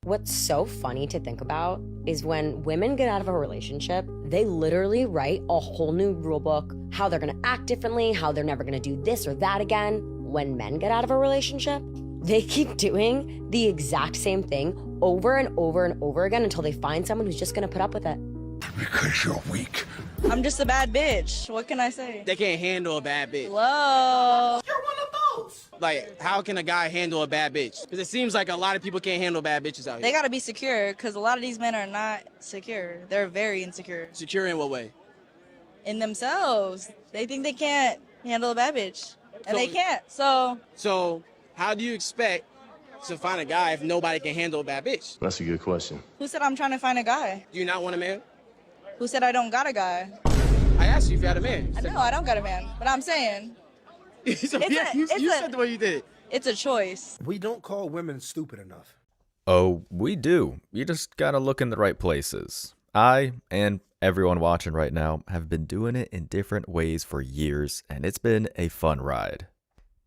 What's so funny to think about is when women get out of a relationship, they literally write a whole new rule book, how they're gonna act differently, how they're never gonna do this or that again. When men get out of a relationship, they keep doing the exact same thing over and over and over again until they find someone who's just gonna put up with it. Because you're weak. I'm just a bad bitch. What can I say? They can't handle a bad bitch. Whoa. You're one of those. Like, how can a guy handle a bad bitch? Because it seems like a lot of people can't handle bad bitches out here. They gotta be secure, because a lot of these men are not secure. They're very insecure. Secure in what way? In themselves. They think they can't handle a bad bitch. And they can't. So, how do you expect to find a guy if nobody can handle a bad bitch? That's a good question. Who said I'm trying to find a guy? Do you not want a man? Who said I don't got a guy? I asked you if you had a man. I know I don't got a man, but I'm saying So, you said the way you did it. it's a choice. We don't call women stupid enough. Oh, we do. You just gotta look in the right places. I, and everyone watching right now, have been doing it in different ways for years, and it's been a fun ride.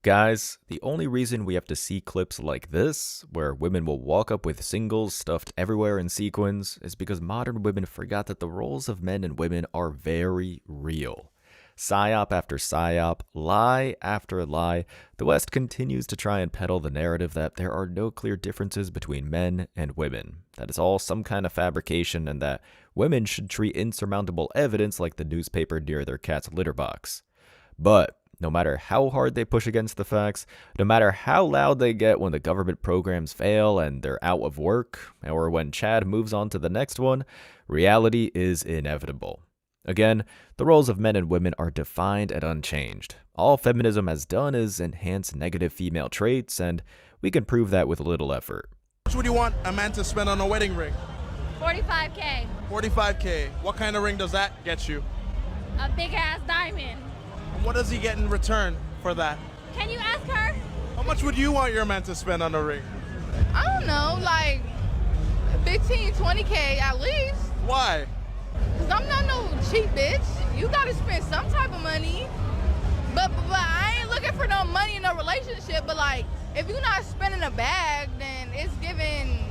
Guys, the only reason we have to see clips like this, where women will walk up with singles stuffed everywhere in sequins, is because modern women forgot that the roles of men and women are very real. Psyop after psyop, lie after lie, the West continues to try and peddle the narrative that there are no clear differences between men and women, that it's all some kind of fabrication, and that women should treat insurmountable evidence like the newspaper near their cat's litter box. But no matter how hard they push against the facts, no matter how loud they get when the government programs fail and they're out of work, or when Chad moves on to the next one, reality is inevitable. Again, the roles of men and women are defined and unchanged. All feminism has done is enhance negative female traits, and we can prove that with little effort. How much would you want a man to spend on a wedding ring? $45K. $45K. What kind of ring does that get you? A big ass diamond. And what does he get in return for that? Can you ask her? How much would you want your man to spend on a ring? I don't know, like 15, 20K at least. Why? Cause I'm not no cheap bitch. You gotta spend some type of money. But I ain't looking for no money in a relationship. But like, if you're not spending a bag, then it's giving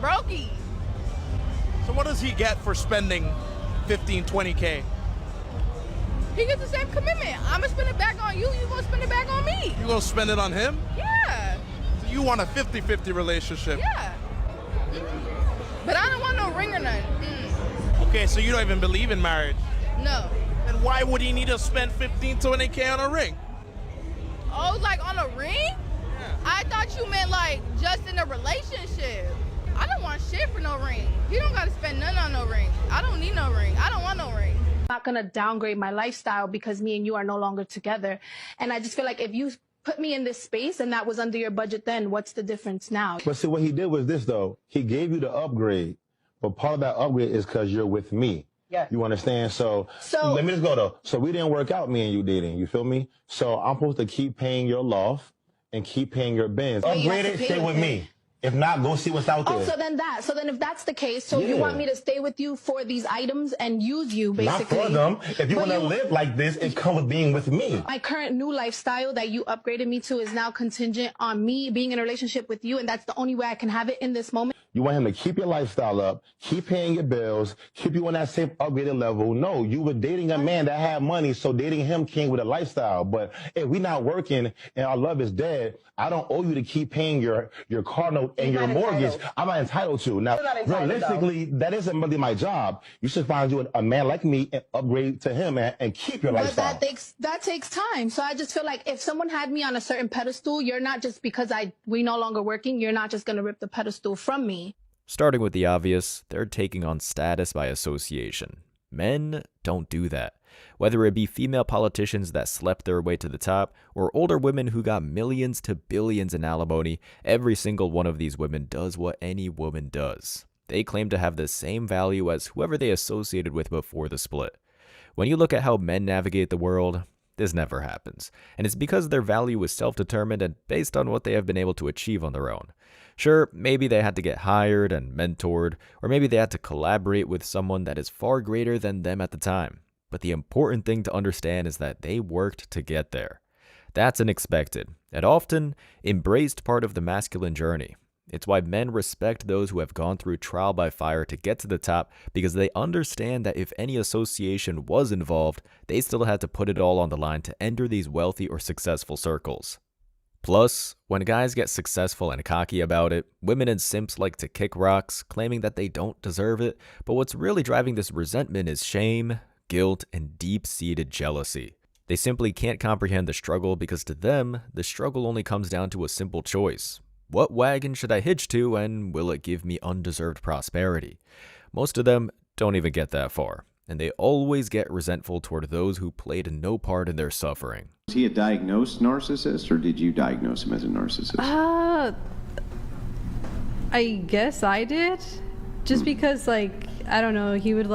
brokey. So what does he get for spending 15, 20K? He gets the same commitment. I'ma spend it back on you. You gonna spend it back on me. You gonna spend it on him? Yeah. So you want a 50-50 relationship? Yeah. But I don't want no ring or nothing. Okay, so you don't even believe in marriage? No. Then why would he need to spend 15, 20K on a ring? Oh, like on a ring? Yeah. I thought you meant like just in a relationship. I don't want shit for no ring. You don't gotta spend none on no ring. I don't need no ring. I don't want no ring. I'm not gonna downgrade my lifestyle because me and you are no longer together. And I just feel like if you put me in this space and that was under your budget then, what's the difference now? But see, what he did was this, though. He gave you the upgrade, but part of that upgrade is because you're with me. Yeah. You understand? So let me just go, though. So we didn't work out, me and you dating. You feel me? So I'm supposed to keep paying your loft and keep paying your bins. Upgrade it, stay with me. If not, go see what's out there. Oh, so then if that's the case, so you want me to stay with you for these items and use you, basically. Not for them. If you want to live like this, it comes with being with me. My current new lifestyle that you upgraded me to is now contingent on me being in a relationship with you, and that's the only way I can have it in this moment. You want him to keep your lifestyle up, keep paying your bills, keep you on that same upgraded level. No, you were dating a man that had money, so dating him came with a lifestyle. But if we're not working and our love is dead, I don't owe you to keep paying your car note and your mortgage. I'm not entitled to. Now, realistically, that isn't really my job. You should find you a man like me and upgrade to him and keep your lifestyle. But that takes time. So I just feel like if someone had me on a certain pedestal, you're not just because we no longer working, you're not just going to rip the pedestal from me. Starting with the obvious, they're taking on status by association. Men don't do that. Whether it be female politicians that slept their way to the top, or older women who got millions to billions in alimony, every single one of these women does what any woman does. They claim to have the same value as whoever they associated with before the split. When you look at how men navigate the world, this never happens. And it's because their value is self-determined and based on what they have been able to achieve on their own. Sure, maybe they had to get hired and mentored, or maybe they had to collaborate with someone that is far greater than them at the time. But the important thing to understand is that they worked to get there. That's an expected and often embraced part of the masculine journey. It's why men respect those who have gone through trial by fire to get to the top, because they understand that if any association was involved, they still had to put it all on the line to enter these wealthy or successful circles. Plus, when guys get successful and cocky about it, women and simps like to kick rocks, claiming that they don't deserve it, but what's really driving this resentment is shame, guilt, and deep-seated jealousy. They simply can't comprehend the struggle because to them, the struggle only comes down to a simple choice. What wagon should I hitch to, and will it give me undeserved prosperity? Most of them don't even get that far, and they always get resentful toward those who played no part in their suffering. Was he a diagnosed narcissist, or did you diagnose him as a narcissist? I guess I did. Just because, I don't know, he would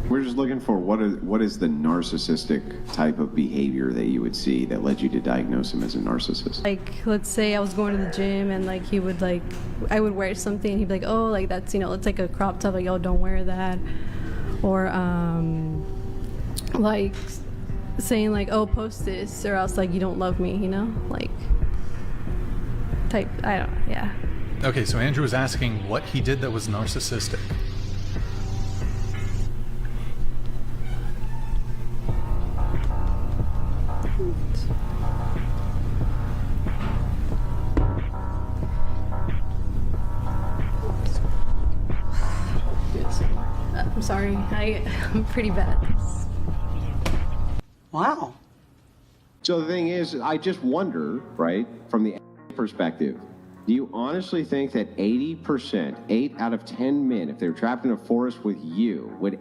We're just looking for what is the narcissistic type of behavior that you would see that led you to diagnose him as a narcissist? Let's say I was going to the gym and he would I would wear something and he'd be like, oh, that's, it's like a crop top, yo, don't wear that. Or saying oh, post this or else you don't love me, type, I don't know, yeah. Okay, so Andrew was asking what he did that was narcissistic. I'm sorry, I'm pretty bad at this. Wow. So the thing is, I just wonder, right, from the perspective, do you honestly think that 80%, 8 out of 10 men, if they were trapped in a forest with you, would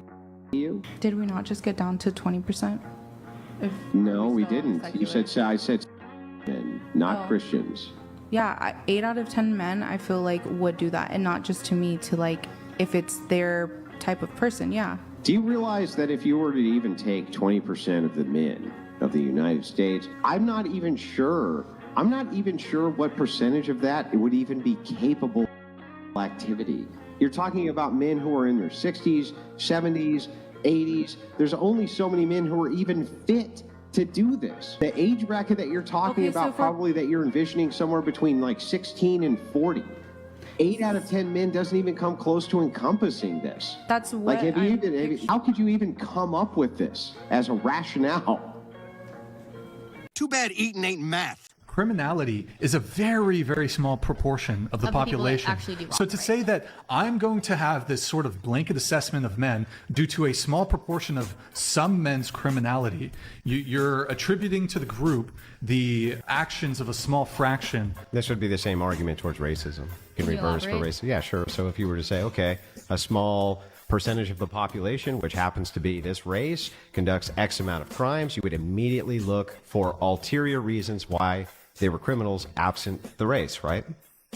you? Did we not just get down to 20%? No, we didn't. You said, I said men, not Christians. Yeah, 8 out of 10 men, I feel would do that. And not just to me, to if it's their type of person, yeah. Do you realize that if you were to even take 20% of the men of the United States, I'm not even sure what percentage of that it would even be capable of activity. You're talking about men who are in their 60s, 70s, 80s. There's only so many men who are even fit to do this. The age bracket that you're talking about, probably that you're envisioning somewhere between 16 and 40. 8 out of 10 men doesn't even come close to encompassing this. That's what how could you even come up with this as a rationale? Too bad eating ain't math. Criminality is a very, very small proportion of the population. So to say that I'm going to have this sort of blanket assessment of men due to a small proportion of some men's criminality, you're attributing to the group the actions of a small fraction. This would be the same argument towards racism. You can reverse for racism. Yeah, sure. So if you were to say, okay, a small percentage of the population, which happens to be this race, conducts X amount of crimes, you would immediately look for ulterior reasons why they were criminals absent the race, right?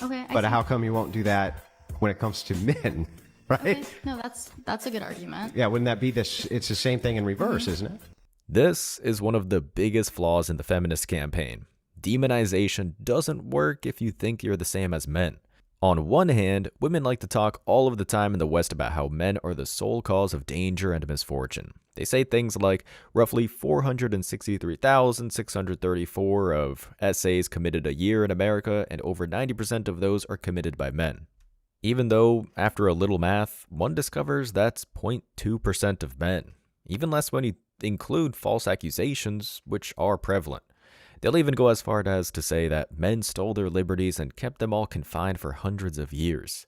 Okay. But how come you won't do that when it comes to men, right? Okay. No, that's a good argument. Yeah, wouldn't that be this? It's the same thing in reverse, isn't it? This is one of the biggest flaws in the feminist campaign. Demonization doesn't work if you think you're the same as men. On one hand, women like to talk all of the time in the West about how men are the sole cause of danger and misfortune. They say things like roughly 463,634 of essays committed a year in America, and over 90% of those are committed by men. Even though, after a little math, one discovers that's 0.2% of men. Even less when you include false accusations, which are prevalent. They'll even go as far as to say that men stole their liberties and kept them all confined for hundreds of years.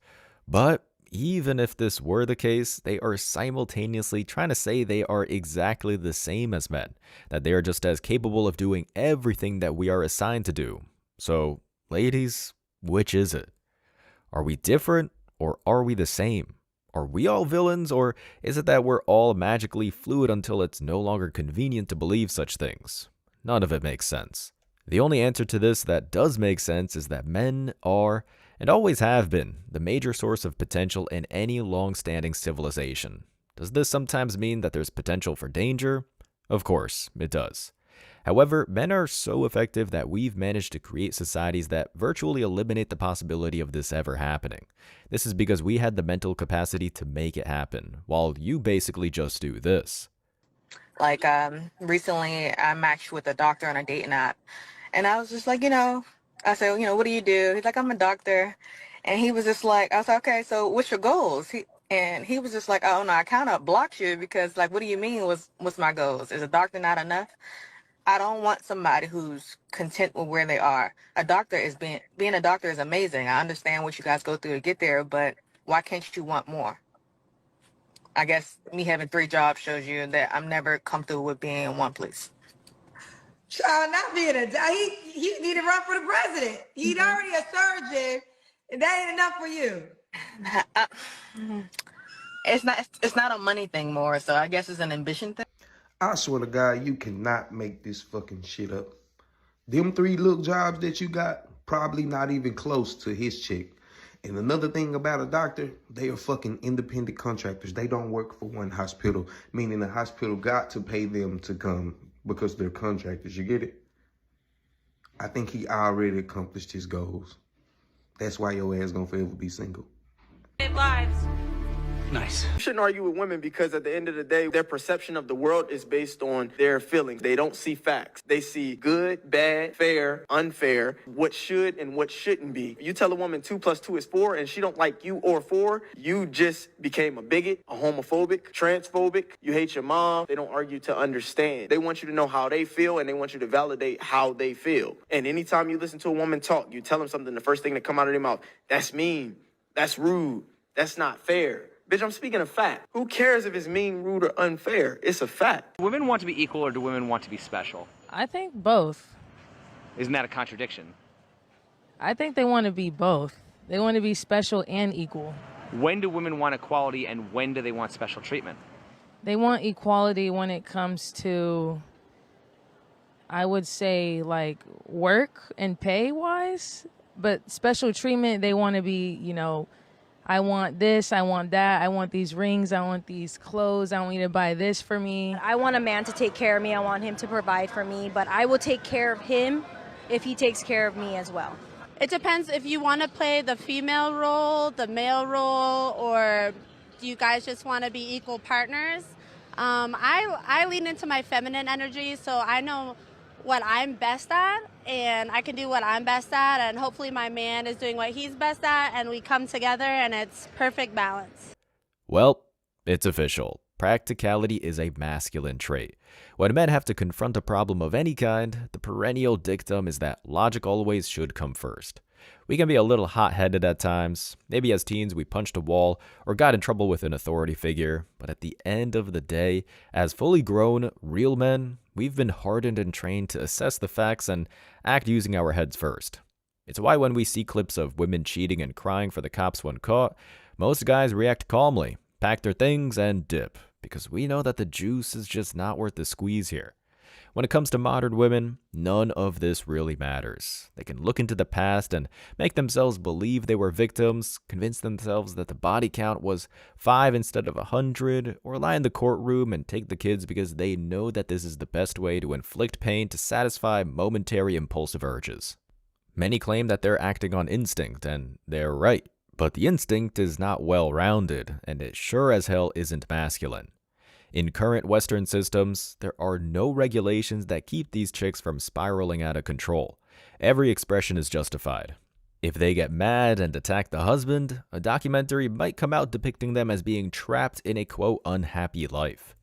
But even if this were the case, they are simultaneously trying to say they are exactly the same as men, that they are just as capable of doing everything that we are assigned to do. So, ladies, which is it? Are we different or are we the same? Are we all villains, or is it that we're all magically fluid until it's no longer convenient to believe such things? None of it makes sense. The only answer to this that does make sense is that men are, and always have been, the major source of potential in any long-standing civilization. Does this sometimes mean that there's potential for danger? Of course, it does. However, men are so effective that we've managed to create societies that virtually eliminate the possibility of this ever happening. This is because we had the mental capacity to make it happen, while you basically just do this. Recently I matched with a doctor on a dating app, and I was just like, I said, you know, what do you do? He's like, I'm a doctor. And he was just like, I was like, okay, so what's your goals? He was just like, oh no, I kind of blocked you because like, what do you mean what's my goals? Is a doctor not enough? I don't want somebody who's content with where they are. A doctor is being a doctor is amazing. I understand what you guys go through to get there, but why can't you want more? I guess me having 3 jobs shows you that I'm never comfortable with being in one place. Child, not being he need to run for the president. He's already a surgeon, and that ain't enough for you. It's not a money thing more, so I guess it's an ambition thing. I swear to God, you cannot make this fucking shit up. Them 3 little jobs that you got, probably not even close to his chick. And another thing about a doctor, they are fucking independent contractors. They don't work for one hospital, meaning the hospital got to pay them to come because they're contractors. You get it? I think he already accomplished his goals. That's why your ass gonna forever be single. Lives. Nice. You shouldn't argue with women because at the end of the day, their perception of the world is based on their feelings. They don't see facts. They see good, bad, fair, unfair, what should and what shouldn't be. You tell a woman 2 + 2 is 4 and she don't like you or 4, you just became a bigot, a homophobic, transphobic. You hate your mom. They don't argue to understand. They want you to know how they feel and they want you to validate how they feel. And anytime you listen to a woman talk, you tell them something, the first thing that come out of their mouth, that's mean, that's rude, that's not fair. Bitch, I'm speaking of fact. Who cares if it's mean, rude, or unfair? It's a fact. Do women want to be equal or do women want to be special? I think both. Isn't that a contradiction? I think they want to be both. They want to be special and equal. When do women want equality and when do they want special treatment? They want equality when it comes to, I would say, like work and pay wise. But special treatment, they want to be, you know, I want this, I want that, I want these rings, I want these clothes, I want you to buy this for me. I want a man to take care of me, I want him to provide for me, but I will take care of him if he takes care of me as well. It depends if you want to play the female role, the male role, or do you guys just want to be equal partners? I lean into my feminine energy, so I know what I'm best at, and I can do what I'm best at, and hopefully my man is doing what he's best at, and we come together, and it's perfect balance. Well, it's official. Practicality is a masculine trait. When men have to confront a problem of any kind, the perennial dictum is that logic always should come first. We can be a little hot-headed at times. Maybe as teens we punched a wall or got in trouble with an authority figure, but at the end of the day, as fully grown, real men, we've been hardened and trained to assess the facts and act using our heads first. It's why when we see clips of women cheating and crying for the cops when caught, most guys react calmly, pack their things, and dip, because we know that the juice is just not worth the squeeze here. When it comes to modern women, none of this really matters. They can look into the past and make themselves believe they were victims, convince themselves that the body count was 5 instead of 100, or lie in the courtroom and take the kids because they know that this is the best way to inflict pain to satisfy momentary impulsive urges. Many claim that they're acting on instinct, and they're right. But the instinct is not well-rounded, and it sure as hell isn't masculine. In current Western systems, there are no regulations that keep these chicks from spiraling out of control. Every expression is justified. If they get mad and attack the husband, a documentary might come out depicting them as being trapped in a quote unhappy life.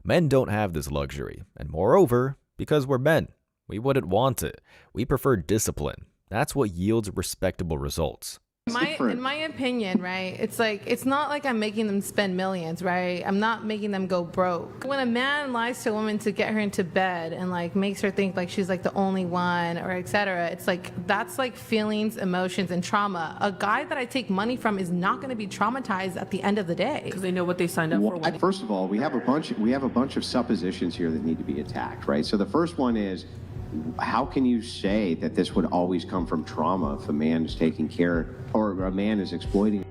Men don't have this luxury, and moreover, because we're men, we wouldn't want it. We prefer discipline. That's what yields respectable results. In my opinion, right, it's like, it's not like I'm making them spend millions, right? I'm not making them go broke. When a man lies to a woman to get her into bed and like makes her think like she's like the only one or etc., it's like, that's like feelings, emotions, and trauma. A guy that I take money from is not going to be traumatized at the end of the day. Because they know what they signed up for. First of all, we have a bunch of suppositions here that need to be attacked, right? So the first one is, how can you say that this would always come from trauma if a man is taking care or a man is exploiting?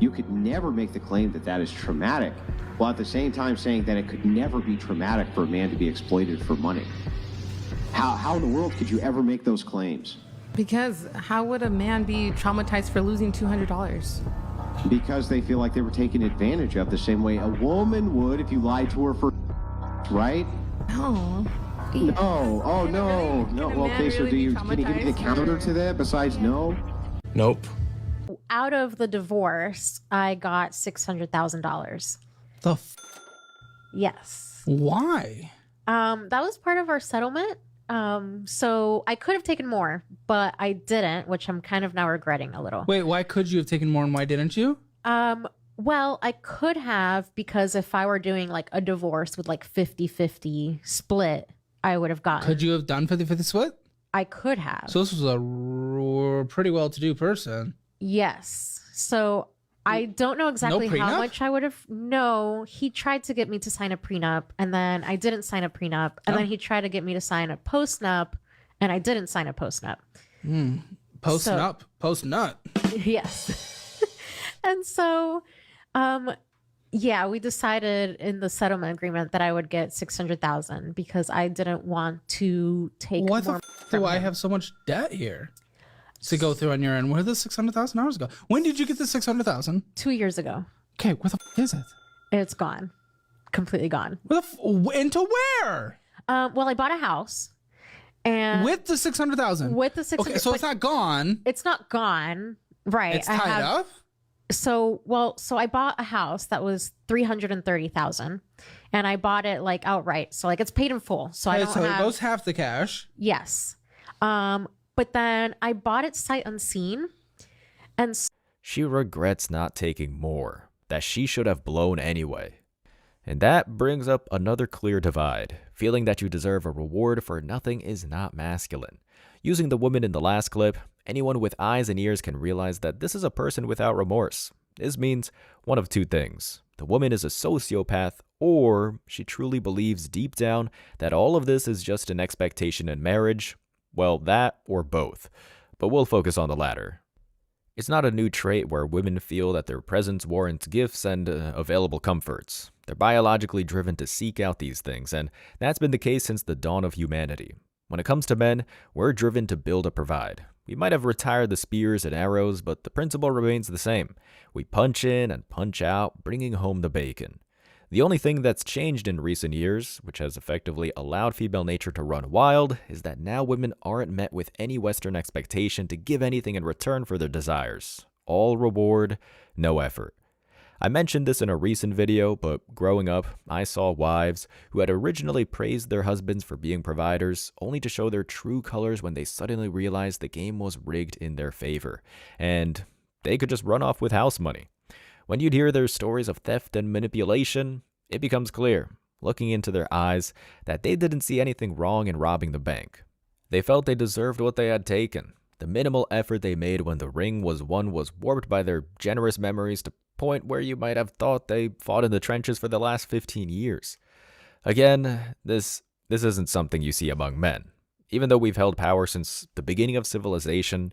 You could never make the claim that that is traumatic, while at the same time saying that it could never be traumatic for a man to be exploited for money. How in the world could you ever make those claims? Because how would a man be traumatized for losing $200? Because they feel like they were taken advantage of the same way a woman would if you lied to her for, right? No. No. Oh, no. No. Well, okay, so can you give me the counter to that besides no? Nope. Out of the divorce, I got $600,000. The Yes. Why? That was part of our settlement. So I could have taken more, but I didn't, which I'm kind of now regretting a little. Wait, why could you have taken more and why didn't you? Well, I could have, because if I were doing like a divorce with like 50-50 split, I would have gotten. Could you have done 50-50 split? I could have. So this was a pretty well-to-do person. Yes. So I don't know exactly how much I would have. No, he tried to get me to sign a prenup, and then I didn't sign a prenup, and then he tried to get me to sign a postnup, and I didn't sign a postnup. Post-nut. Yes. And so, yeah, we decided in the settlement agreement that I would get $600,000 because I didn't want to take. What more the f do I have so much debt here to go through on your end? Where did the $600,000 go? When did you get the $600,000? 2 years ago. Okay, where the f is it? It's gone, completely gone. Where the into where? Well, I bought a house, and with the $600,000. With the $600,000. Okay, so it's not gone. It's not gone, right? It's tied up. So I bought a house that was $330,000, and I bought it like outright. So like it's paid in full. So I don't so have. it goes half the cash. Yes, but then I bought it sight unseen, and she regrets not taking more that she should have blown anyway. And that brings up another clear divide. Feeling that you deserve a reward for nothing is not masculine. Using the woman in the last clip, anyone with eyes and ears can realize that this is a person without remorse. This means one of two things. The woman is a sociopath, or she truly believes deep down that all of this is just an expectation in marriage. Well, that or both. But we'll focus on the latter. It's not a new trait where women feel that their presence warrants gifts and available comforts. They're biologically driven to seek out these things, and that's been the case since the dawn of humanity. When it comes to men, we're driven to build and provide. We might have retired the spears and arrows, but the principle remains the same. We punch in and punch out, bringing home the bacon. The only thing that's changed in recent years, which has effectively allowed female nature to run wild, is that now women aren't met with any Western expectation to give anything in return for their desires. All reward, no effort. I mentioned this in a recent video, but growing up, I saw wives who had originally praised their husbands for being providers, only to show their true colors when they suddenly realized the game was rigged in their favor, and they could just run off with house money. When you'd hear their stories of theft and manipulation, it becomes clear, looking into their eyes, that they didn't see anything wrong in robbing the bank. They felt they deserved what they had taken. The minimal effort they made when the ring was won was warped by their generous memories to point where you might have thought they fought in the trenches for the last 15 years. Again, this isn't something you see among men, even though we've held power since the beginning of civilization.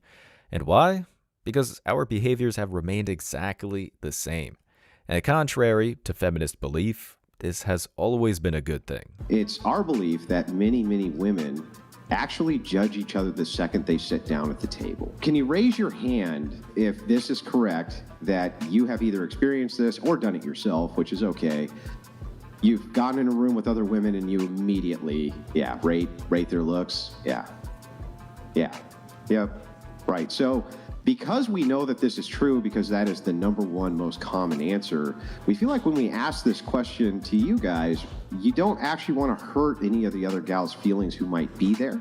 And why? Because our behaviors have remained exactly the same. And contrary to feminist belief, this has always been a good thing. It's our belief that many, many women actually judge each other the second they sit down at the table. Can you raise your hand if this is correct, that you have either experienced this or done it yourself, which is okay. You've gotten in a room with other women and you immediately, rate their looks. Yep. Right. So because we know that this is true, because that is the number one most common answer, we feel like when we ask this question to you guys, you don't actually want to hurt any of the other gals' feelings who might be there.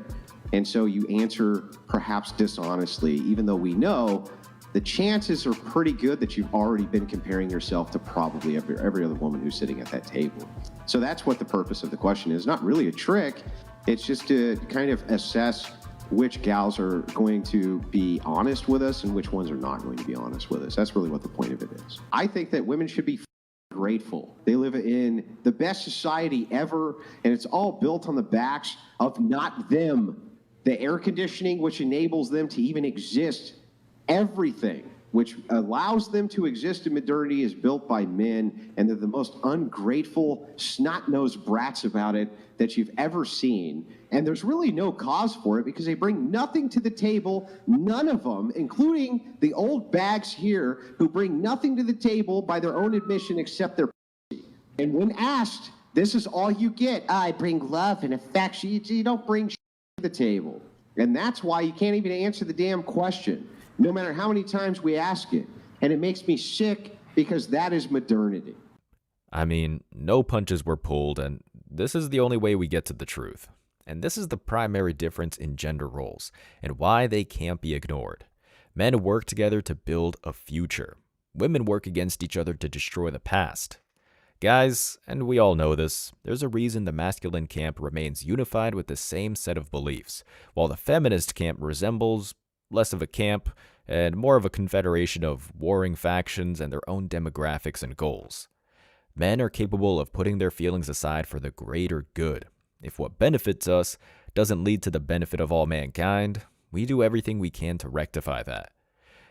And so you answer perhaps dishonestly, even though we know the chances are pretty good that you've already been comparing yourself to probably every other woman who's sitting at that table. So that's what the purpose of the question is. Not really a trick. It's just to kind of assess which gals are going to be honest with us and which ones are not going to be honest with us. That's really what the point of it is. I think that women should be grateful. They live in the best society ever, and it's all built on the backs of not them. The air conditioning, which enables them to even exist, everything which allows them to exist in modernity, is built by men, and they're the most ungrateful, snot-nosed brats about it that you've ever seen. And there's really no cause for it because they bring nothing to the table, none of them, including the old bags here who bring nothing to the table by their own admission except their pussy. And when asked, This is all you get. I bring love and affection. You don't bring shit to the table. And that's why you can't even answer the damn question, no matter how many times we ask it. And it makes me sick because that is modernity. I mean, no punches were pulled, and this is the only way we get to the truth. And this is the primary difference in gender roles and why they can't be ignored. Men work together to build a future. Women work against each other to destroy the past. Guys, and we all know this, there's a reason the masculine camp remains unified with the same set of beliefs, while the feminist camp resembles less of a camp and more of a confederation of warring factions and their own demographics and goals. Men are capable of putting their feelings aside for the greater good. If what benefits us doesn't lead to the benefit of all mankind, we do everything we can to rectify that.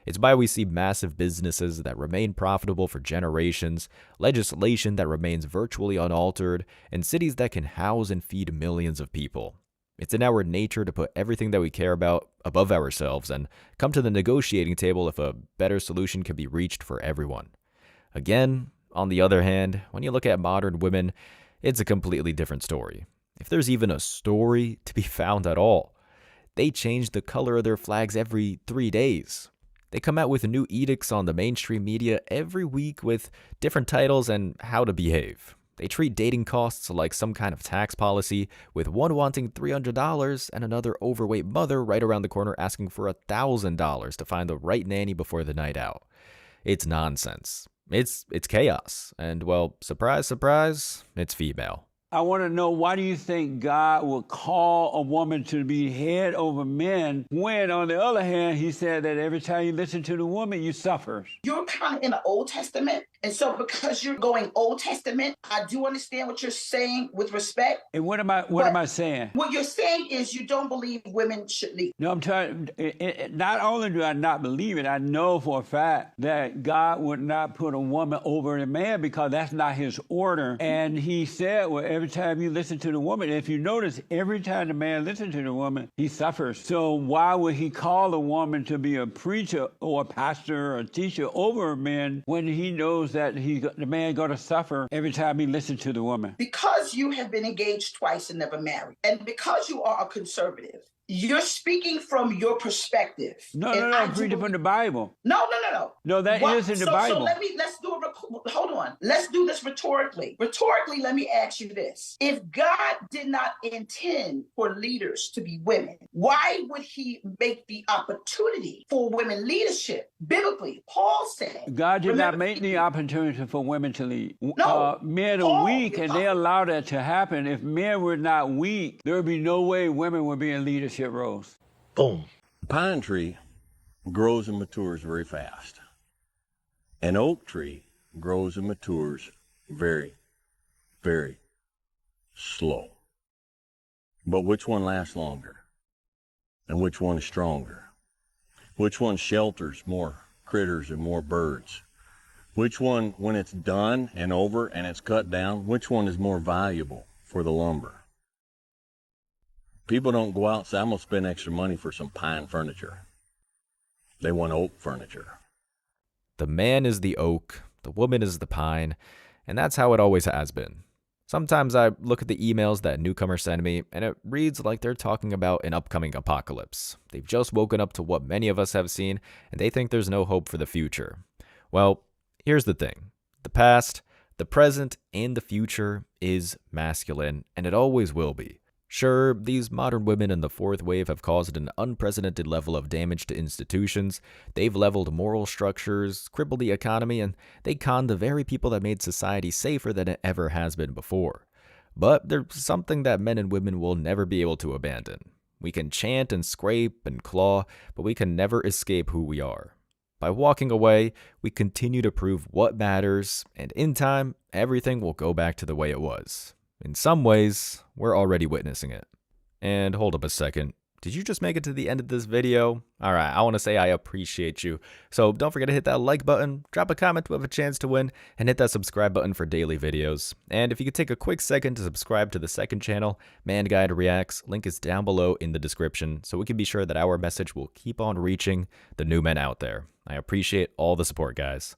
It's why we see massive businesses that remain profitable for generations, legislation that remains virtually unaltered, and cities that can house and feed millions of people. It's in our nature to put everything that we care about above ourselves and come to the negotiating table if a better solution can be reached for everyone. Again, on the other hand, when you look at modern women, it's a completely different story. If there's even a story to be found at all. They change the color of their flags every 3 days. They come out with new edicts on the mainstream media every week with different titles and how to behave. They treat dating costs like some kind of tax policy, with one wanting $300 and another overweight mother right around the corner asking for $1,000 to find the right nanny before the night out. It's nonsense. It's chaos. And well, surprise, surprise, it's female. I want to know, why do you think God would call a woman to be head over men when, on the other hand, he said that every time you listen to the woman, you suffer? You're kind of in the Old Testament. And so because you're going Old Testament, I do understand what you're saying with respect. And what am I saying? What you're saying is you don't believe women should lead. No, I'm trying. Not only do I not believe it, I know for a fact that God would not put a woman over a man because that's not his order. And he said, well, every time you listen to the woman, if you notice, every time the man listens to the woman, he suffers. So why would he call a woman to be a preacher or a pastor or a teacher over a man when he knows that the man going to suffer every time he listens to the woman? Because you have been engaged twice and never married, and because you are a conservative, you're speaking from your perspective. No, I'm reading from the Bible. No. No, that is in the Bible. So hold on. Let's do this rhetorically. Rhetorically, let me ask you this. If God did not intend for leaders to be women, why would he make the opportunity for women leadership? Biblically, Paul said. God did not make the opportunity for women to lead. No. Men are weak, and they allow that to happen. If men were not weak, there would be no way women would be in leadership roles. Boom. Pine tree grows and matures very fast. An oak tree grows and matures very, very slow. But which one lasts longer? And which one is stronger? Which one shelters more critters and more birds? Which one, when it's done and over and it's cut down, which one is more valuable for the lumber? People don't go out and say, I'm going to spend extra money for some pine furniture. They want oak furniture. The man is the oak, the woman is the pine, and that's how it always has been. Sometimes I look at the emails that newcomers send me, and it reads like they're talking about an upcoming apocalypse. They've just woken up to what many of us have seen, and they think there's no hope for the future. Well, here's the thing. The past, the present, and the future is masculine, and it always will be. Sure, these modern women in the fourth wave have caused an unprecedented level of damage to institutions, they've leveled moral structures, crippled the economy, and they conned the very people that made society safer than it ever has been before. But there's something that men and women will never be able to abandon. We can chant and scrape and claw, but we can never escape who we are. By walking away, we continue to prove what matters, and in time, everything will go back to the way it was. In some ways, we're already witnessing it. And hold up a second. Did you just make it to the end of this video? Alright, I want to say I appreciate you. So don't forget to hit that like button, drop a comment to have a chance to win, and hit that subscribe button for daily videos. And if you could take a quick second to subscribe to the second channel, Man Guide Reacts, link is down below in the description, so we can be sure that our message will keep on reaching the new men out there. I appreciate all the support, guys.